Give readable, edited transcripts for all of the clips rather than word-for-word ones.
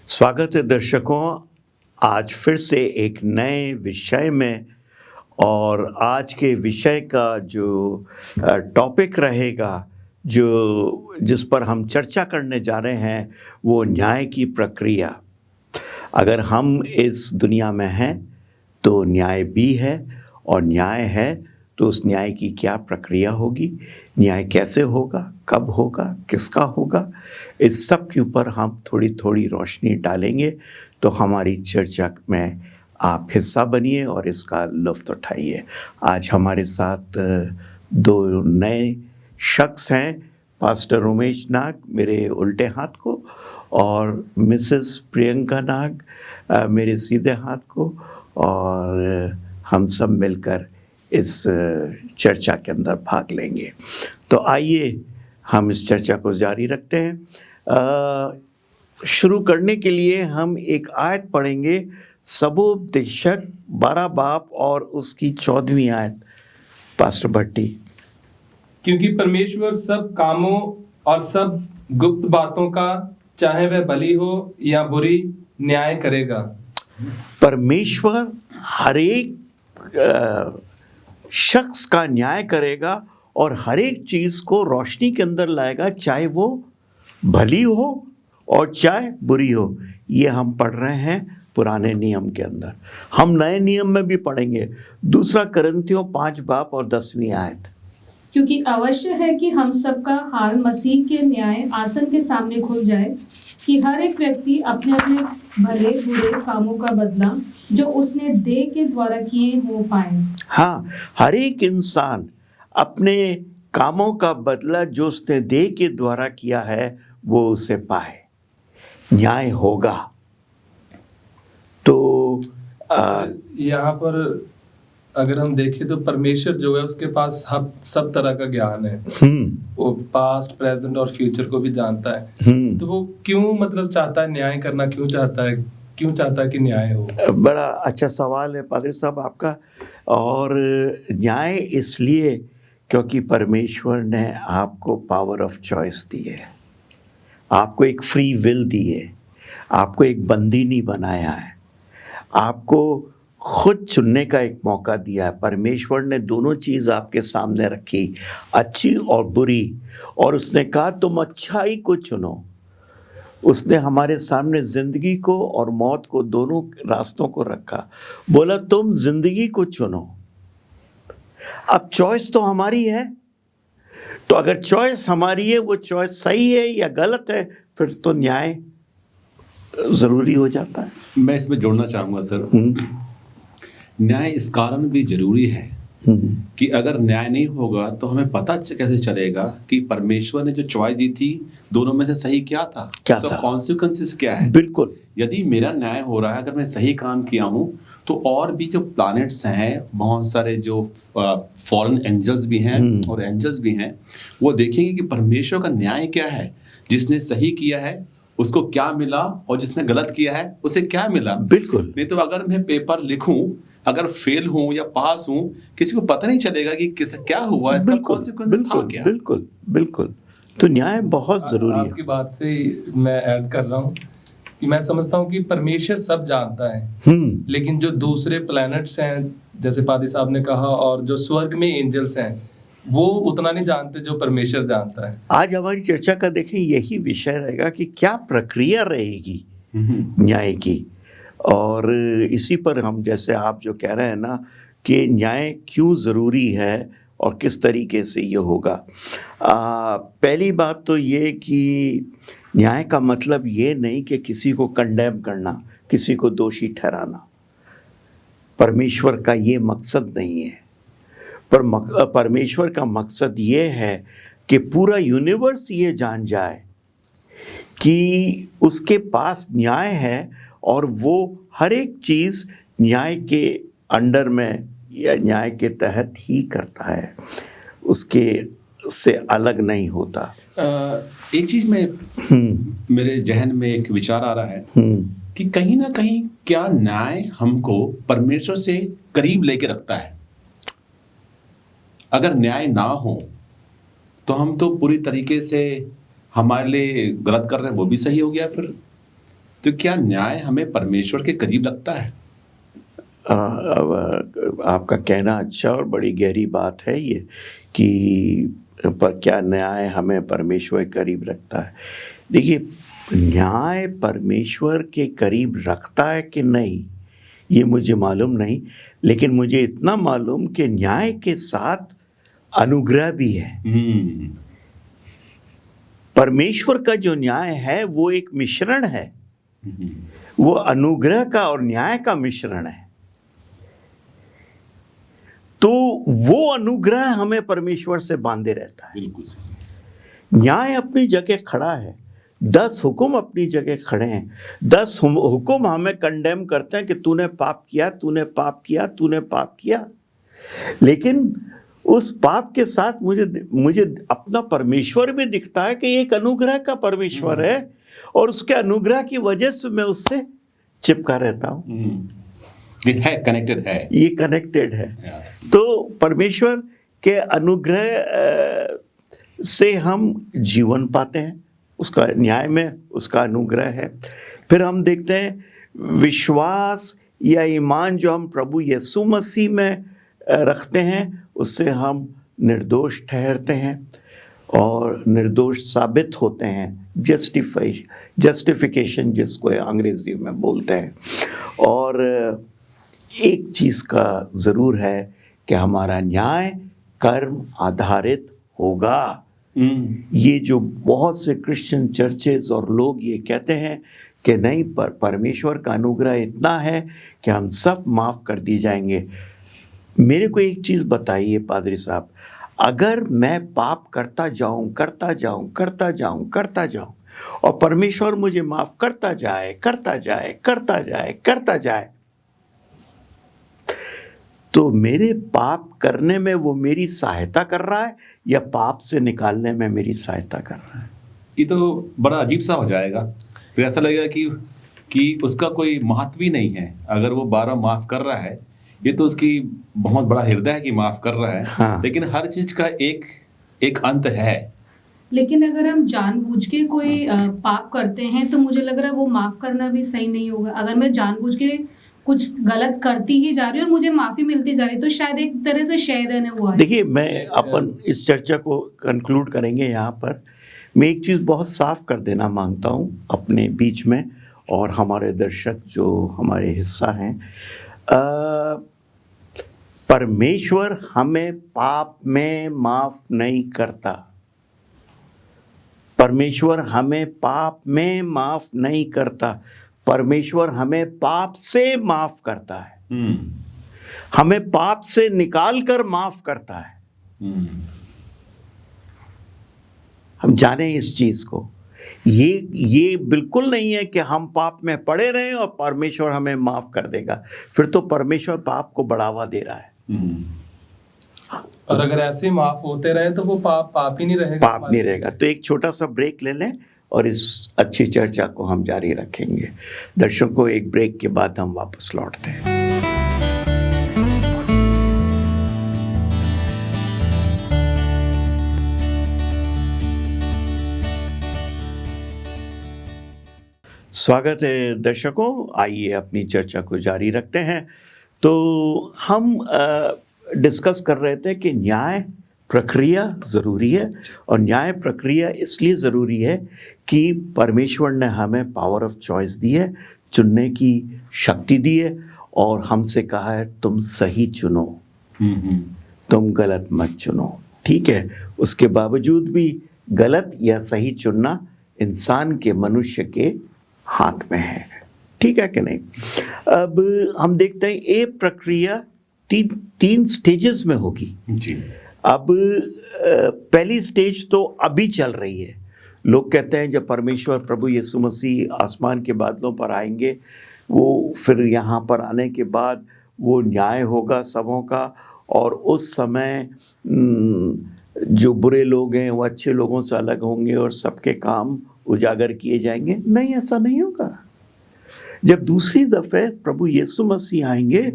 स्वागत है दर्शकों। आज फिर से एक नए विषय में, और आज के विषय का जो टॉपिक रहेगा, जो जिस पर हम चर्चा करने जा रहे हैं, वो न्याय की प्रक्रिया। अगर हम इस दुनिया में हैं तो न्याय भी है, और न्याय है तो उस न्याय की क्या प्रक्रिया होगी, न्याय कैसे होगा, कब होगा, किसका होगा, इस सब के ऊपर हम थोड़ी थोड़ी रोशनी डालेंगे। तो हमारी चर्चा में आप हिस्सा बनिए और इसका लुत्फ़ उठाइए। आज हमारे साथ दो नए शख्स हैं, पास्टर उमेश नाग मेरे उल्टे हाथ को, और मिसेस प्रियंका नाग मेरे सीधे हाथ को, और हम सब मिलकर इस चर्चा के अंदर भाग लेंगे। तो आइए हम इस चर्चा को जारी रखते हैं। शुरू करने के लिए हम एक आयत पढ़ेंगे, सबोपदेशक 12 बाब और उसकी 14वीं आयत। पास्टर भट्टी। क्योंकि परमेश्वर सब कामों और सब गुप्त बातों का, चाहे वह भली हो या बुरी, न्याय करेगा। परमेश्वर हर एक शख्स का न्याय करेगा और हर एक चीज को रोशनी के अंदर लाएगा, चाहे वो भली हो और चाहे बुरी हो। ये हम पढ़ रहे हैं पुराने नियम के अंदर। हम नए नियम में भी पढ़ेंगे, 2 कुरिन्थियों 5 बाब और 10वीं आयत। क्योंकि अवश्य है कि हम सबका हाल मसीह के न्याय आसन के सामने खुल जाए, कि हर एक व्यक्ति अपने अपने भले बुरे कामों का बदला जो उसने देह के द्वारा किए हो पाए। हाँ, हर एक इंसान अपने कामों का बदला जो उसने देह के द्वारा किया है वो उसे पाए। न्याय होगा। तो यहाँ पर अगर हम देखें तो परमेश्वर जो है उसके पास सब तरह का ज्ञान है। वो पास्ट, प्रेजेंट और फ्यूचर को भी जानता है। तो वो क्यों चाहता है न्याय करना, क्यों चाहता है कि न्याय हो? बड़ा अच्छा सवाल है पादरी साहब आपका। और न्याय इसलिए क्योंकि परमेश्वर ने आपको पावर ऑफ चॉइस दी है, आपको एक फ्री विल दी है, आपको एक बंदी नहीं बनाया है, आपको खुद चुनने का एक मौका दिया है। परमेश्वर ने दोनों चीज़ आपके सामने रखी, अच्छी और बुरी, और उसने कहा तुम अच्छाई को चुनो। उसने हमारे सामने जिंदगी को और मौत को, दोनों रास्तों को रखा। बोला तुम जिंदगी को चुनो। अब चॉइस तो हमारी है, तो अगर चॉइस हमारी है, वो चॉइस सही है या गलत है, फिर तो न्याय जरूरी हो जाता है। मैं इसमें जोड़ना चाहूँगा सर, न्याय इस कारण भी जरूरी है कि अगर न्याय नहीं होगा तो हमें पता कैसे चलेगा कि परमेश्वर ने जो चॉइस दी थी दोनों में से सही क्या था, सब कॉन्सिक्वेंसेस क्या है। बिल्कुल। यदि मेरा न्याय हो रहा है, अगर मैं सही काम किया हूँ, तो और भी जो प्लैनेट्स हैं, बहुत सारे जो फॉरेन एंजल्स भी हैं और एंजल्स भी हैं, वो देखेंगे कि परमेश्वर का न्याय क्या है। जिसने सही किया है उसको क्या मिला, और जिसने गलत किया है उसे क्या मिला। बिल्कुल। नहीं तो अगर मैं पेपर लिखूं, अगर फेल हूं या पास हूं, किसी को पता नहीं चलेगा कि क्या हुआ, इसका कॉन्सिक्वेंस था क्या। बिल्कुल बिल्कुल। तो न्याय बहुत जरूरी है। आपकी बात से मैं ऐड कर रहा हूँ कि मैं समझता हूँ कि परमेश्वर सब जानता है, लेकिन जो दूसरे प्लैनेट्स हैं, जैसे पादी साहब ने कहा, और जो स्वर्ग में एंजल्स हैं, वो उतना नहीं जानते जो परमेश्वर जानता है। आज हमारी चर्चा का देखें यही विषय रहेगा कि क्या प्रक्रिया रहेगी न्याय की, और इसी पर हम, जैसे आप जो कह रहे हैं ना कि न्याय क्यों ज़रूरी है और किस तरीके से ये होगा। पहली बात तो ये कि न्याय का मतलब ये नहीं कि किसी को कंडेम करना, किसी को दोषी ठहराना। परमेश्वर का ये मकसद नहीं है। पर परमेश्वर का मकसद ये है कि पूरा यूनिवर्स ये जान जाए कि उसके पास न्याय है, और वो हर एक चीज़ न्याय के अंडर में या न्याय के तहत ही करता है, उसके से अलग नहीं होता। एक चीज़ में मेरे जहन में एक विचार आ रहा है कि कहीं ना कहीं क्या न्याय हमको परमेश्वर से करीब लेके रखता है। अगर न्याय ना हो तो हम तो पूरी तरीके से हमारे लिए गलत कर रहे हैं, वो भी सही हो गया फिर। तो क्या न्याय हमें परमेश्वर के करीब लगता है? अब आपका कहना अच्छा और बड़ी गहरी बात है ये कि पर क्या न्याय हमें परमेश्वर के करीब रखता है। देखिए, न्याय परमेश्वर के करीब रखता है कि नहीं ये मुझे मालूम नहीं, लेकिन मुझे इतना मालूम कि न्याय के साथ अनुग्रह भी है। परमेश्वर का जो न्याय है वो एक मिश्रण है, वो अनुग्रह का और न्याय का मिश्रण है। तो वो अनुग्रह हमें परमेश्वर से बांधे रहता है। बिल्कुल सही। न्याय अपनी जगह खड़ा है, 10 हुक्म अपनी जगह खड़े हैं। 10 हुक्म हमें कंडेम करते हैं कि तूने पाप किया, तूने पाप किया, तूने पाप किया। लेकिन उस पाप के साथ मुझे अपना परमेश्वर भी दिखता है कि एक अनुग्रह का परमेश्वर है और उसके अनुग्रह की वजह से मैं उससे चिपका रहता हूँ। ये है, कनेक्टेड है, ये कनेक्टेड है। तो परमेश्वर के अनुग्रह से हम जीवन पाते हैं, उसका न्याय में उसका अनुग्रह है। फिर हम देखते हैं विश्वास या ईमान जो हम प्रभु यीशु मसीह में रखते हैं, उससे हम निर्दोष ठहरते हैं और निर्दोष साबित होते हैं। जस्टिफिकेशन जिसको अंग्रेजी में बोलते हैं। और एक चीज़ का ज़रूर है कि हमारा न्याय कर्म आधारित होगा। ये जो बहुत से क्रिश्चियन चर्चेज और लोग ये कहते हैं कि नहीं, पर परमेश्वर का अनुग्रह इतना है कि हम सब माफ़ कर दी जाएंगे। मेरे को एक चीज़ बताइए पादरी साहब, अगर मैं पाप करता जाऊं और परमेश्वर मुझे माफ़ करता जाए, तो मेरे पाप करने में वो मेरी सहायता कर रहा है या पाप से निकालने में मेरी सहायता कर रहा है? ये तो बड़ा अजीब सा हो जाएगा। फिर ऐसा लगेगा कि उसका कोई महत्व ही नहीं है। अगर वो 12 माफ़ कर रहा है, ये तो उसकी बहुत बड़ा हृदय है कि माफ़ कर रहा है। हाँ। लेकिन हर चीज़ का एक अंत है। लेकिन अगर हम जानबूझ के कोई पाप करते हैं तो मुझे लग रहा है वो माफ़ करना भी सही नहीं होगा। अगर मैं जानबूझ के कुछ गलत करती ही जा रही हूँ और मुझे माफ़ी मिलती जा रही, तो शायद एक तरह से शैतान हुआ है। देखिए, मैं अपन इस चर्चा को कंक्लूड करेंगे यहाँ पर। मैं एक चीज़ बहुत साफ कर देना मांगता हूँ अपने बीच में और हमारे दर्शक जो हमारे हिस्सा हैं। परमेश्वर हमें पाप में माफ़ नहीं करता। परमेश्वर हमें पाप में माफ़ नहीं करता। परमेश्वर हमें पाप से माफ़ करता है। हमें पाप से निकाल कर माफ़ करता है। हम जाने इस चीज़ को। ये बिल्कुल नहीं है कि हम पाप में पड़े रहें और परमेश्वर हमें माफ़ कर देगा। फिर तो परमेश्वर पाप को बढ़ावा दे रहा है। और अगर ऐसे माफ होते रहे तो वो पाप ही नहीं रहेगा। पाप नहीं रहेगा। तो एक छोटा सा ब्रेक ले लें और इस अच्छी चर्चा को हम जारी रखेंगे। दर्शकों, एक ब्रेक के बाद हम वापस लौटते हैं। स्वागत है दर्शकों, आइए अपनी चर्चा को जारी रखते हैं। तो हम डिस्कस कर रहे थे कि न्याय प्रक्रिया ज़रूरी है और न्याय प्रक्रिया इसलिए ज़रूरी है कि परमेश्वर ने हमें पावर ऑफ चॉइस दी है, चुनने की शक्ति दी है और हमसे कहा है तुम सही चुनो, तुम गलत मत चुनो। ठीक है, उसके बावजूद भी गलत या सही चुनना इंसान के, मनुष्य के हाथ में है। ठीक है कि नहीं? अब हम देखते हैं ये प्रक्रिया तीन स्टेजेस में होगी जी। अब पहली स्टेज तो अभी चल रही है। लोग कहते हैं जब परमेश्वर प्रभु यीशु मसीह आसमान के बादलों पर आएंगे, वो फिर यहाँ पर आने के बाद वो न्याय होगा सबों का, और उस समय जो बुरे लोग हैं वो अच्छे लोगों से अलग होंगे और सबके काम उजागर किए जाएंगे। नहीं, ऐसा नहीं होगा। जब दूसरी दफ़े प्रभु यीशु मसीह आएंगे,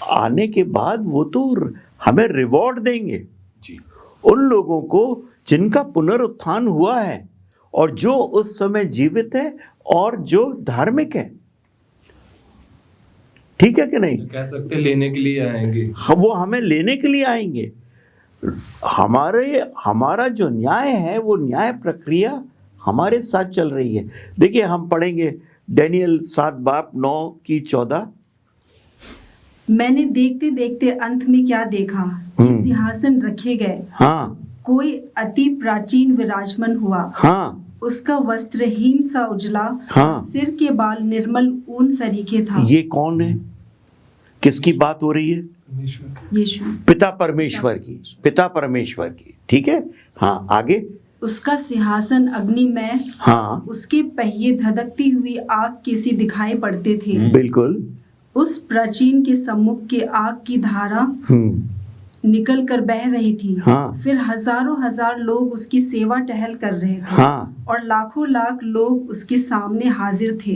आने के बाद वो तो हमें रिवॉर्ड देंगे जी। उन लोगों को जिनका पुनरुत्थान हुआ है, और जो उस समय जीवित है और जो धार्मिक है। ठीक है कि नहीं? कह सकते लेने के लिए आएंगे। वो हमें लेने के लिए आएंगे। हमारा जो न्याय है वो न्याय प्रक्रिया हमारे साथ चल रही है। देखिए हम पढ़ेंगे दानियेल 7:9-14। मैंने देखते देखते अंत में क्या देखा कि सिंहासन रखे गए, हाँ कोई अति प्राचीन विराजमान हुआ, हाँ उसका वस्त्र हिम सा उजला, हाँ। सिर के बाल निर्मल ऊन सरीखे था। ये कौन है? किसकी बात हो रही है? यीशु, पिता परमेश्वर की। ठीक है, हाँ आगे। उसका सिंहासन अग्निमय, हाँ उसके पहिए धधकती हुई आग के सी दिखाई पड़ते थे। बिल्कुल। उस प्राचीन के सम्मुख के आग की धारा निकल कर बह रही थी। हाँ। फिर हजारों हजार लोग उसकी सेवा टहल कर रहे थे। हाँ। और लाखों लाख लोग उसके सामने हाजिर थे।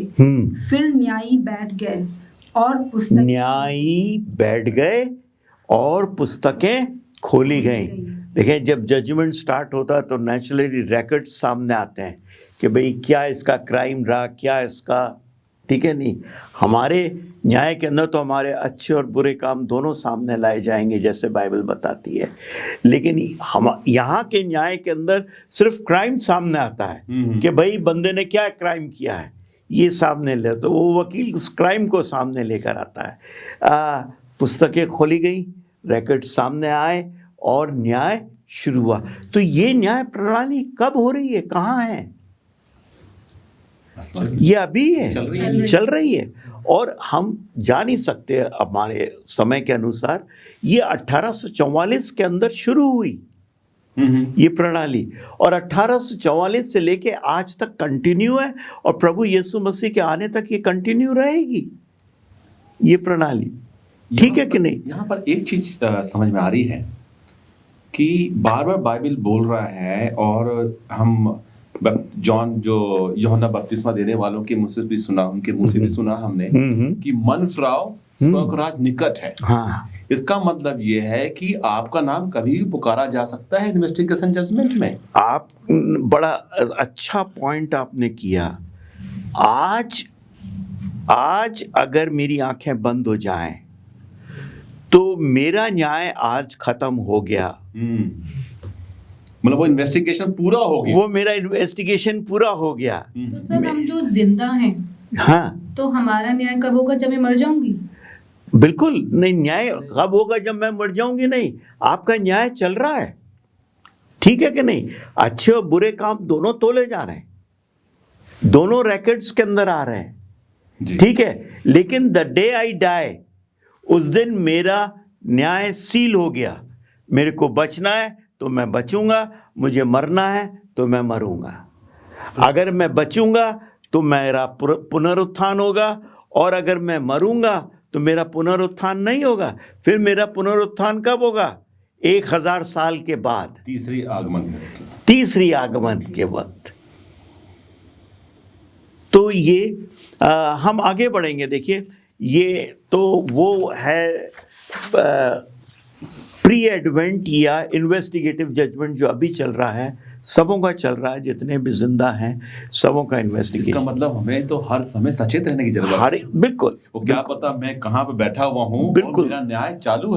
फिर न्यायी बैठ गए और पुस्तकें खोली गई। देखें, जब जजमेंट स्टार्ट होता है तो नेचुरली रिकॉर्ड सामने आते हैं कि भाई क्या इसका क्राइम रहा, क्या इसका, ठीक है नहीं। हमारे न्याय के अंदर तो हमारे अच्छे और बुरे काम दोनों सामने लाए जाएंगे जैसे बाइबल बताती है, लेकिन हम यहाँ के न्याय के अंदर सिर्फ क्राइम सामने आता है कि भाई बंदे ने क्या क्राइम किया है, ये सामने ले, तो वो वकील उस क्राइम को सामने लेकर आता है। पुस्तकें खोली गई, रिकॉर्ड सामने आए और न्याय शुरू हुआ। तो ये न्याय प्रणाली कब हो रही है, कहाँ है? ये अभी है, चल रही है। और हम जा नहीं सकते हमारे समय के अनुसार। ये 1844 के अंदर शुरू हुई ये प्रणाली, और 1844 से लेके आज तक कंटिन्यू है, और प्रभु यीशु मसीह के आने तक ये कंटिन्यू रहेगी ये प्रणाली। ठीक है कि नहीं? यहाँ पर एक चीज समझ में आ रही है कि बार बार बाइबल बोल रहा है, और हम जॉन जो यूहन्ना बपतिस्मा देने वालों के मुंह से भी सुना, उनके मुंह से भी सुना हमने कि मन फिराओ, स्वर्गराज निकट है। हाँ। इसका मतलब ये है कि आपका नाम कभी भी पुकारा जा सकता है इन्वेस्टिगेशन जजमेंट में। आप बड़ा अच्छा पॉइंट आपने किया। आज अगर मेरी आंखें बंद हो जाएं तो मेरा न्याय आज खत्म हो गया। मतलब वो इन्वेस्टिगेशन पूरा हो गया, वो मेरा इन्वेस्टिगेशन पूरा हो गया। तो सर हम जो जिंदा हैं, हाँ, तो हमारा न्याय कब होगा? जब मैं मर जाऊंगी? बिल्कुल नहीं। न्याय कब होगा? जब मैं मर जाऊंगी? नहीं, आपका न्याय चल रहा है। ठीक है कि नहीं? अच्छे और बुरे काम दोनों तोले जा रहे हैं, दोनों रैकेट्स के अंदर आ रहे हैं। ठीक है, लेकिन द डे आई डाई, उस दिन मेरा न्याय सील हो गया। मेरे को बचना है तो मैं बचूंगा, मुझे मरना है तो मैं मरूंगा। अगर मैं बचूंगा तो मेरा पुनरुत्थान होगा, और अगर मैं मरूंगा तो मेरा पुनरुत्थान नहीं होगा। फिर मेरा पुनरुत्थान कब होगा? 1000 साल के बाद, तीसरी आगमन के वक्त। तो ये हम आगे बढ़ेंगे। देखिए, ये तो वो है प्री एडवेंट या इन्वेस्टिगेटिव जजमेंट जो अभी चल रहा है, सबों का चल रहा है, जितने भी जिंदा हैं सबों का इन्वेस्टिगेशन। इसका मतलब हमें तो हर समय सचेत रहने की जरूरत है। बिल्कुल। वो क्या पता मैं कहाँ पे बैठा हुआ हूँ, बिल्कुल, और मेरा न्याय चालू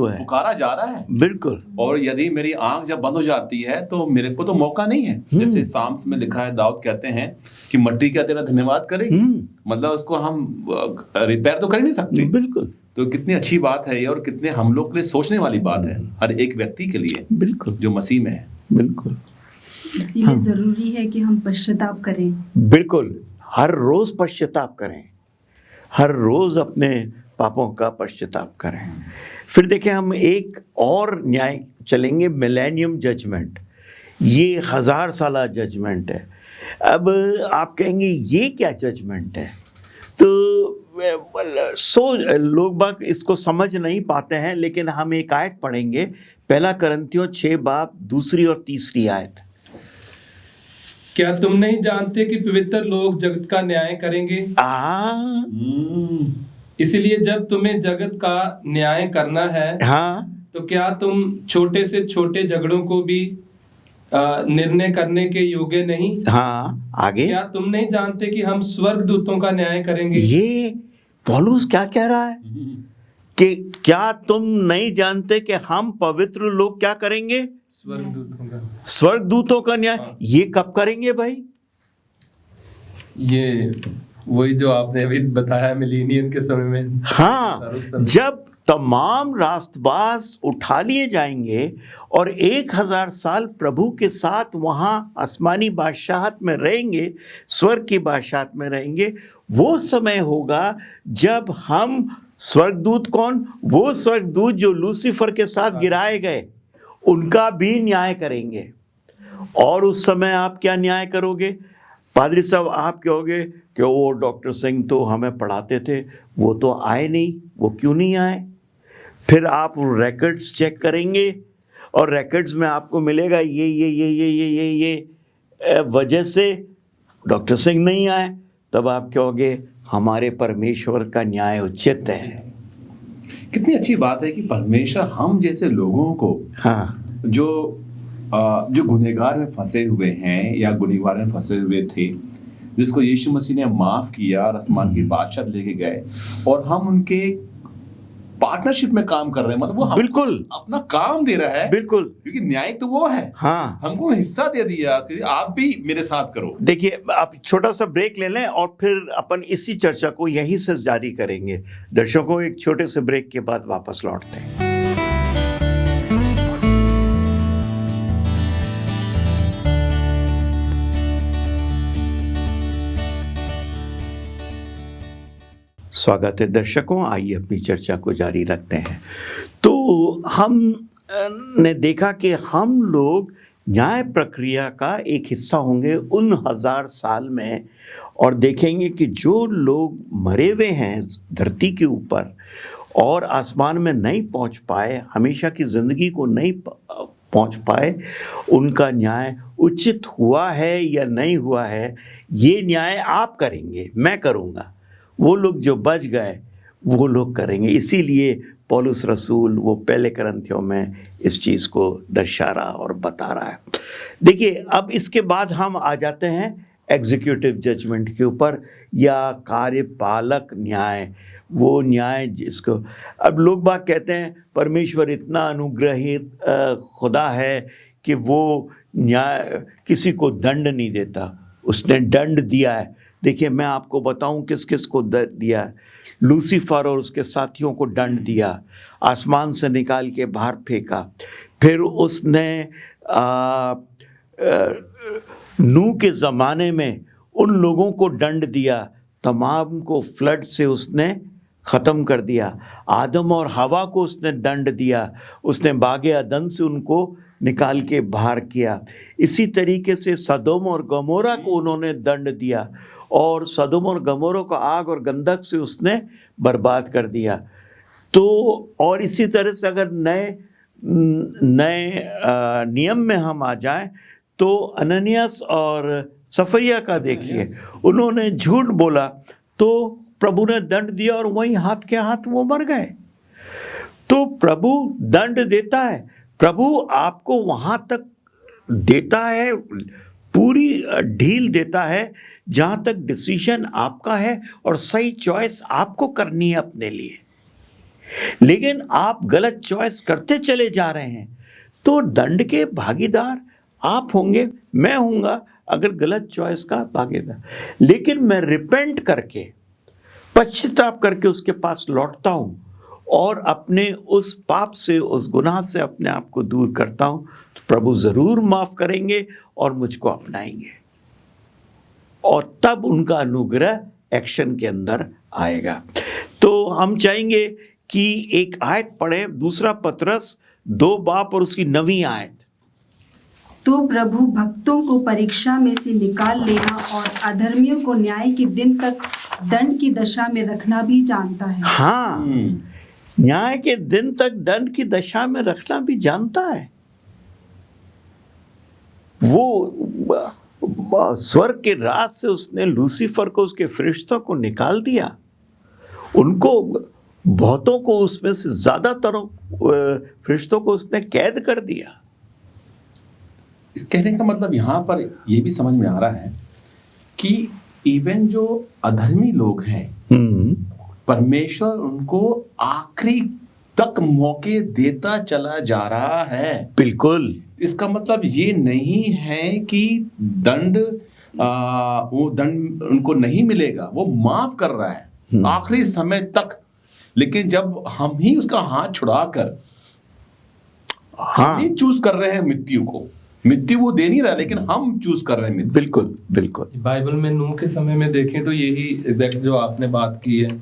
है, पुकारा जा रहा है। बिल्कुल। और यदि मेरी आंख जब बंद हो जाती है तो मेरे को तो मौका नहीं है। जैसे साम्स में लिखा है, दाऊद कहते हैं कि मट्टी क्या तेरा धन्यवाद करेगी। मतलब उसको हम रिपेयर तो कर ही नहीं सकते। बिल्कुल। तो कितनी अच्छी बात है ये, और कितने हम लोग के लिए सोचने वाली बात है, हर एक व्यक्ति के लिए, बिल्कुल, जो मसीह में है। बिल्कुल। इसीलिए जरूरी है कि हम पश्चाताप करें। बिल्कुल, हर रोज पश्चाताप करें, हर रोज अपने पापों का पश्चाताप करें। फिर देखें, हम एक और न्याय चलेंगे, मिलेनियम जजमेंट। ये 1000 साला जजमेंट है। अब आप कहेंगे ये क्या जजमेंट है? तो लोग बाग इसको समझ नहीं पाते हैं, लेकिन हम एक आयत पढ़ेंगे, 1 कुरिन्थियों 6:2 और 3 आयत। क्या तुम नहीं जानते कि पवित्र लोग जगत का न्याय करेंगे? इसलिए जब तुम्हें जगत का न्याय करना है, हाँ, तो क्या तुम छोटे से छोटे झगड़ों को भी निर्णय करने के योग्य नहीं? हाँ, आगे क्या तुम नहीं जानते कि हम स्वर्गदूतों का न्याय करेंगे? ये पौलुस क्या कह रहा है कि क्या तुम नहीं जानते कि हम पवित्र लोग क्या करेंगे? स्वर्गदूतों का न्याय। ये कब करेंगे भाई? ये वही जो आपने अभी बताया मिलीनियम के समय में। हाँ, जब तमाम रास्तबाज उठा लिए जाएंगे और 1000 साल प्रभु के साथ वहां आसमानी बादशाहत में रहेंगे, स्वर्ग की बादशाहत में रहेंगे, वो समय होगा जब हम स्वर्गदूत, कौन? वो स्वर्गदूत जो लूसीफर के साथ गिराए गए, उनका भी न्याय करेंगे। और उस समय आप क्या न्याय करोगे? पादरी साहब, आप कहोगे कि वो डॉक्टर सिंह तो हमें पढ़ाते थे, वो तो आए नहीं, वो क्यों नहीं आए? फिर आप रिकॉर्ड्स चेक करेंगे और रिकॉर्ड्स में आपको मिलेगा ये वजह से डॉक्टर सिंह नहीं आए। तब आप कहोगे हमारे परमेश्वर का न्याय उचित है। कितनी अच्छी बात है कि परमेश्वर हम जैसे लोगों को, हाँ, जो गुनहगार में फंसे हुए हैं या गुनहगार में फंसे हुए थे, जिसको यीशु मसीह ने माफ किया और आसमान की बादशाह लेके गए, और हम उनके पार्टनरशिप में काम कर रहे हैं। मतलब वो बिल्कुल अपना काम दे रहा है, बिल्कुल, क्योंकि न्याय तो वो है। हाँ, हमको हिस्सा दे दिया कि आप भी मेरे साथ करो। देखिए, आप छोटा सा ब्रेक ले लें और फिर अपन इसी चर्चा को यहीं से जारी करेंगे। दर्शकों, एक छोटे से ब्रेक के बाद वापस लौटते हैं। स्वागत है दर्शकों, आइए अपनी चर्चा को जारी रखते हैं। तो हम ने देखा कि हम लोग न्याय प्रक्रिया का एक हिस्सा होंगे उन 1000 साल में, और देखेंगे कि जो लोग मरे हुए हैं धरती के ऊपर और आसमान में नहीं पहुंच पाए, हमेशा की ज़िंदगी को नहीं पहुंच पाए, उनका न्याय उचित हुआ है या नहीं हुआ है, ये न्याय आप करेंगे, मैं करूँगा। वो लोग जो बच गए वो लोग करेंगे। इसीलिए पौलुस रसूल वो पहले करंथियों में इस चीज़ को दर्शा रहा और बता रहा है। देखिए, अब इसके बाद हम आ जाते हैं एग्जीक्यूटिव जजमेंट के ऊपर, या कार्यपालक न्याय। वो न्याय जिसको अब लोग बात कहते हैं परमेश्वर इतना अनुग्रहित खुदा है कि वो न्याय किसी को दंड नहीं देता, उसने दंड दिया है। देखिए, मैं आपको बताऊं किस किस को दिया है। लूसीफर और उसके साथियों को दंड दिया, आसमान से निकाल के बाहर फेंका। फिर उसने नूह के ज़माने में उन लोगों को दंड दिया, तमाम को फ्लड से उसने ख़त्म कर दिया। आदम और हवा को उसने दंड दिया, उसने बागे अदन से उनको निकाल के बाहर किया। इसी तरीके से सदोम और गमोरा को उन्होंने दंड दिया, और सदोम और गमोरा को आग और गंधक से उसने बर्बाद कर दिया। तो और इसी तरह से अगर नए नियम में हम आ जाएं तो अननियास और सफरिया का देखिए, उन्होंने झूठ बोला तो प्रभु ने दंड दिया और वहीं हाथ के हाथ वो मर गए। तो प्रभु दंड देता है, प्रभु आपको वहां तक देता है, पूरी ढील देता है जहाँ तक डिसीजन आपका है और सही चॉइस आपको करनी है अपने लिए। लेकिन आप गलत चॉइस करते चले जा रहे हैं तो दंड के भागीदार आप होंगे, मैं हूँगा अगर गलत चॉइस का भागीदार। लेकिन मैं रिपेंट करके, पश्चाताप करके उसके पास लौटता हूँ और अपने उस पाप से, उस गुनाह से अपने आप को दूर करता हूँ, तो प्रभु ज़रूर माफ़ करेंगे और मुझको अपनाएंगे, और तब उनका अनुग्रह एक्शन के अंदर आएगा। तो हम चाहेंगे कि एक आयत पढ़े, दूसरा पतरस 2 बाब और उसकी 9वीं आयत। तो प्रभु भक्तों को परीक्षा में से निकाल लेना और अधर्मियों को न्याय के दिन तक दंड की दशा में रखना भी जानता है। हाँ, न्याय के दिन तक दंड की दशा में रखना भी जानता है। वो स्वर्ग के राज से उसने लूसीफर को, उसके फरिश्तों को निकाल दिया, उनको बहुतों को, उसमें से ज़्यादातर फरिश्तों को उसने कैद कर दिया। इस कहने का मतलब यहाँ पर ये भी समझ में आ रहा है कि इवन जो अधर्मी लोग हैं, परमेश्वर उनको आखिरी तक मौके देता चला जा रहा है। बिल्कुल। इसका मतलब ये नहीं है कि वो दंड उनको नहीं मिलेगा, वो माफ कर रहा है आखिरी समय तक। लेकिन जब हम ही उसका हाथ छुड़ाकर हम ही चूज कर रहे हैं मृत्यु को, मृत्यु वो दे नहीं रहा लेकिन हम चूज कर रहे हैं मृत्यु। बिल्कुल बिल्कुल। बाइबल में नूह के समय में देखें तो यही एग्जैक्ट जो आपने बात की है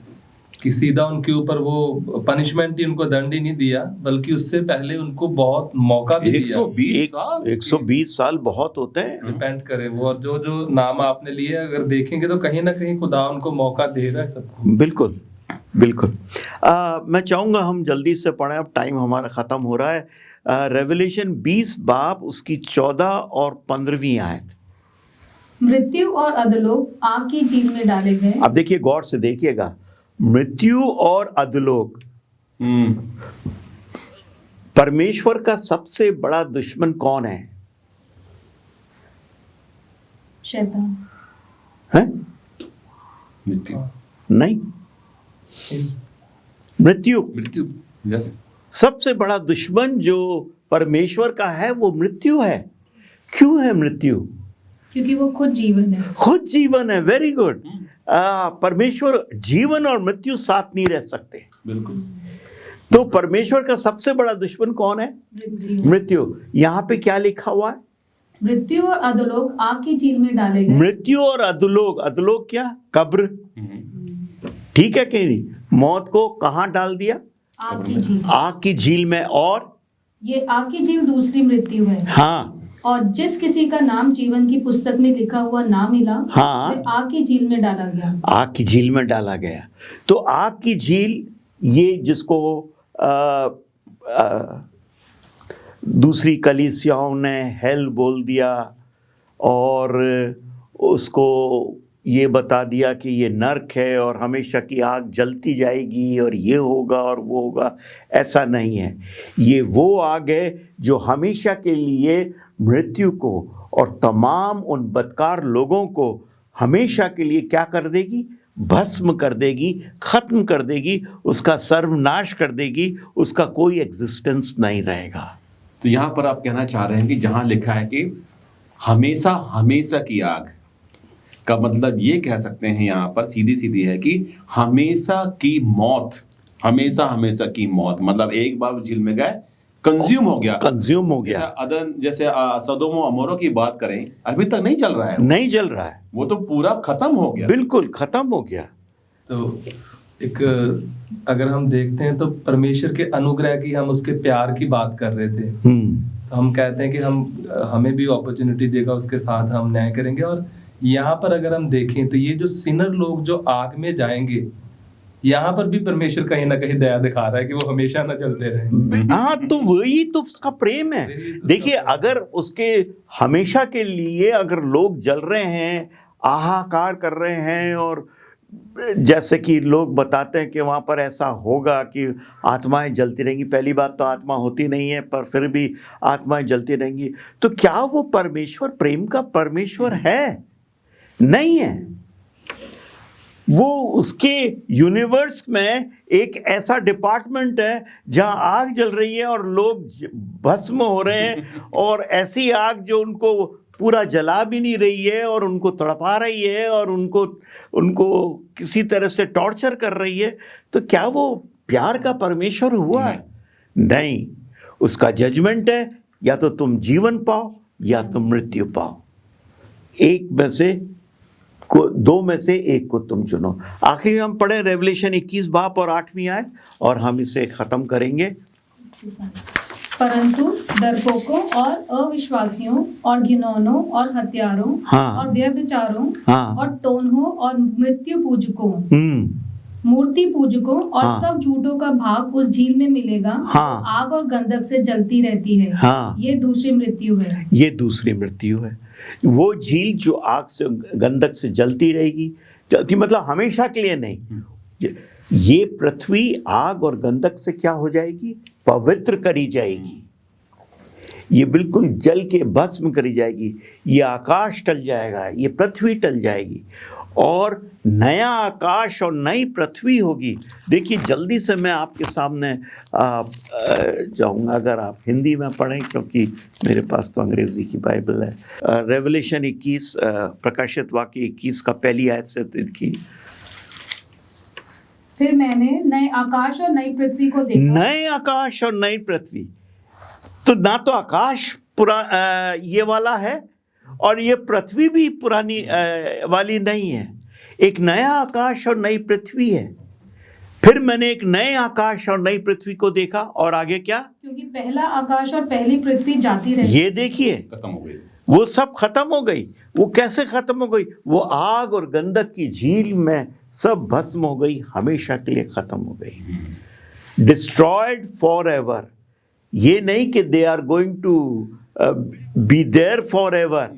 कि सीधा उनके ऊपर वो पनिशमेंट ही, उनको दंड ही नहीं दिया, बल्कि उससे पहले उनको बहुत मौका भी दिया। 120 साल बहुत होते हैं। रिपेंट करें वो, और जो जो नाम आपने लिए अगर देखेंगे तो कहीं ना कहीं खुदा उनको मौका दे रहा है सबको। बिल्कुल बिल्कुल। मैं चाहूँगा हम जल्दी से पढ़ें, अब टाइम हमारा ख़त्म हो रहा है। रेवलेशन 20 बाब उसकी 14 और 15वीं आयत। मृत्यु और अधोलोक आग की झील में डाले गए। अब देखिए, गौर से देखिएगा, मृत्यु और अधोलोक, परमेश्वर का सबसे बड़ा दुश्मन कौन है? शैतान है? मृत्यु नहीं, मृत्यु। मृत्यु जैसे सबसे बड़ा दुश्मन जो परमेश्वर का है वो मृत्यु है। क्यों है मृत्यु? क्योंकि वो खुद जीवन है। खुद जीवन है। Very good. परमेश्वर, जीवन और मृत्यु साथ नहीं रह सकते। बिल्कुल। तो परमेश्वर का सबसे बड़ा दुश्मन कौन है? मृत्यु। यहाँ पे क्या लिखा हुआ है? मृत्यु और अधोलोक आग की झील में डाले गए। मृत्यु और अधोलोक, अधोलोक क्या? कब्र। ठीक है कि नहीं? मौत को कहाँ डाल दिया? आग की झील। आग की झील में। और ये आग की झील दूसरी मृत्यु है। हाँ। और जिस किसी का नाम जीवन की पुस्तक में लिखा हुआ ना मिला, हाँ, वे आग की झील में डाला गया। आग की झील में डाला गया। तो आग की झील, ये जिसको दूसरी कलीसियाओं ने हेल बोल दिया और उसको ये बता दिया कि ये नर्क है और हमेशा की आग जलती जाएगी और ये होगा और वो होगा, ऐसा नहीं है। ये वो आग है जो हमेशा के लिए मृत्यु को और तमाम उन बदकार लोगों को हमेशा के लिए क्या कर देगी? भस्म कर देगी, ख़त्म कर देगी, उसका सर्वनाश कर देगी, उसका कोई एग्जिस्टेंस नहीं रहेगा। तो यहाँ पर आप कहना चाह रहे हैं कि जहाँ लिखा है कि हमेशा हमेशा की आग, का मतलब ये कह सकते हैं यहाँ पर सीधी सीधी है कि हमेशा की मौत, हमेशा हमेशा की मौत, मतलब एक बार झील में गए, कंज्यूम हो गया, कंज्यूम हो गया। जैसे सदोम और अमोरा की बात करें, अभी तक नहीं चल रहा है, नहीं चल रहा है, वो तो पूरा खत्म हो गया, बिल्कुल खत्म हो गया। तो एक अगर हम देखते हैं तो परमेश्वर के अनुग्रह की, हम उसके प्यार की बात कर रहे थे, तो हम कहते हैं कि हमें भी अपॉर्चुनिटी देगा, उसके साथ हम न्याय करेंगे। और यहाँ पर अगर हम देखें तो ये जो सिनर लोग जो आग में जाएंगे, यहाँ पर भी परमेश्वर कहीं ना कहीं दया दिखा रहा है कि वो हमेशा न जलते रहे। हाँ, तो वही तो उसका प्रेम है। देखिए, अगर उसके हमेशा के लिए अगर लोग जल रहे हैं, आहाकार कर रहे हैं, और जैसे कि लोग बताते हैं कि वहाँ पर ऐसा होगा कि आत्माएं जलती रहेंगी। पहली बात तो आत्मा होती नहीं है, पर फिर भी आत्माएं जलती रहेंगी। तो क्या वो परमेश्वर प्रेम का परमेश्वर है? नहीं है। वो उसके यूनिवर्स में एक ऐसा डिपार्टमेंट है जहां आग जल रही है और लोग भस्म हो रहे हैं, और ऐसी आग जो उनको पूरा जला भी नहीं रही है और उनको तड़पा रही है और उनको किसी तरह से टॉर्चर कर रही है। तो क्या वो प्यार का परमेश्वर हुआ है? नहीं। उसका जजमेंट है, या तो तुम जीवन पाओ या तुम मृत्यु पाओ, एक में से दो में से एक को तुम चुनो। आखिर हम पढ़े रेवलेशन 21 बाब और 8वीं आयत, और हम इसे खत्म करेंगे। परंतु डरपोकों और अविश्वासियों और घिनौनों और हत्यारों, हाँ, और व्यभिचारों, हाँ, और टोन्हों और मृत्यु पूजकों, मूर्ति पूजकों और हाँ, सब झूठों का भाग उस झील में मिलेगा, हाँ, आग और गंधक से जलती रहती है। हाँ, ये दूसरी मृत्यु है। ये दूसरी मृत्यु है। वो झील जो आग से, गंधक से जलती रहेगी, जलती मतलब हमेशा के लिए नहीं। ये पृथ्वी आग और गंधक से क्या हो जाएगी? पवित्र करी जाएगी। ये बिल्कुल जल के भस्म करी जाएगी, ये आकाश टल जाएगा, ये पृथ्वी टल जाएगी और नया आकाश और नई पृथ्वी होगी। देखिए जल्दी से मैं आपके सामने जाऊंगा, अगर आप हिंदी में पढ़ें क्योंकि मेरे पास तो अंग्रेजी की बाइबल है। रेवलेशन 21 प्रकाशित वाक्य 21 का पहली आयत से देखिए। फिर मैंने नए आकाश और नई पृथ्वी को देखा। नए आकाश और नई पृथ्वी, तो ना तो आकाश ये वाला है और ये पृथ्वी भी पुरानी वाली नहीं है, एक नया आकाश और नई पृथ्वी है। फिर मैंने एक नए आकाश और नई पृथ्वी को देखा और आगे क्या, क्योंकि पहला आकाश और पहली पृथ्वी जाती रही। ये देखिए खत्म हो गई, वो सब खत्म हो गई। वो कैसे खत्म हो गई? वो आग और गंधक की झील में सब भस्म हो गई, हमेशा के लिए खत्म हो गई, डिस्ट्रॉयड फॉर एवर। ये नहीं कि they are going to be there forever,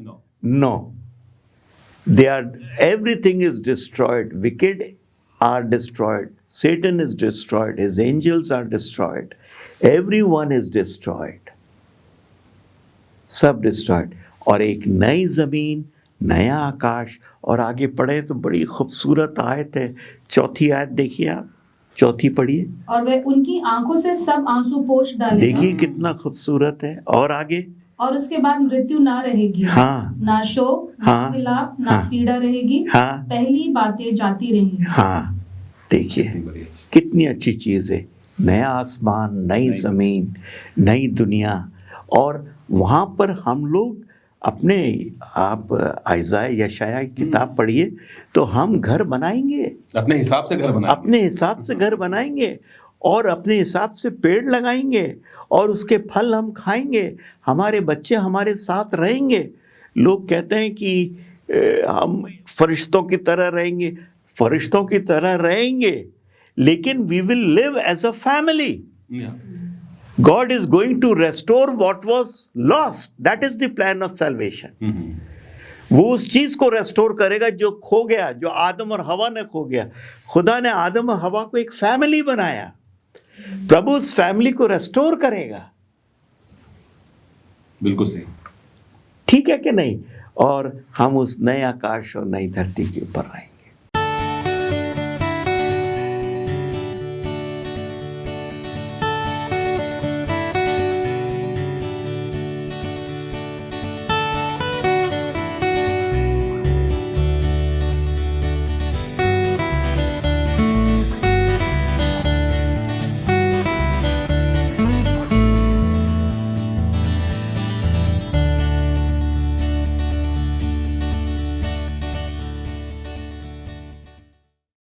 no, they are, everything is destroyed, wicked are destroyed, Satan is destroyed, his angels are destroyed, everyone is destroyed, सब destroyed। और एक नई जमीन, नया आकाश। और आगे पढ़े तो बड़ी खूबसूरत आयत है, चौथी आयत देखिए आप, चौथी पढ़िए। और वह उनकी आंखों से सब आंसू पोंछ डालेगा। देखिए कितना खूबसूरत है। और आगे, और उसके बाद मृत्यु ना रहेगी, हाँ, ना शोक, ना हाँ, विलाप, ना हाँ, पीड़ा रहेगी, हाँ, पहली बातें जाती रहेंगी। हाँ, देखिए कितनी अच्छी चीज है। नया आसमान, नई जमीन, नई दुनिया। और वहां पर हम लोग अपने, आप आइज़ाया यशाया की किताब पढ़िए तो हम घर बनाएंगे, अपने हिसाब से घर बनाएंगे, अपने हिसाब से घर बनाएंगे और अपने हिसाब से पेड़ लगाएंगे और उसके फल हम खाएंगे, हमारे बच्चे हमारे साथ रहेंगे। लोग कहते हैं कि हम फरिश्तों की तरह रहेंगे, फरिश्तों की तरह रहेंगे, लेकिन we will live as a family. God is going to restore what was lost. That is the plan of salvation. वो उस चीज को रेस्टोर करेगा जो खो गया, जो आदम और हवा ने खो गया। खुदा ने आदम और हवा को एक फैमिली बनाया, प्रभु उस फैमिली को रेस्टोर करेगा। बिल्कुल सही, ठीक है कि नहीं? और हम उस नए आकाश और नई धरती के ऊपर आएंगे।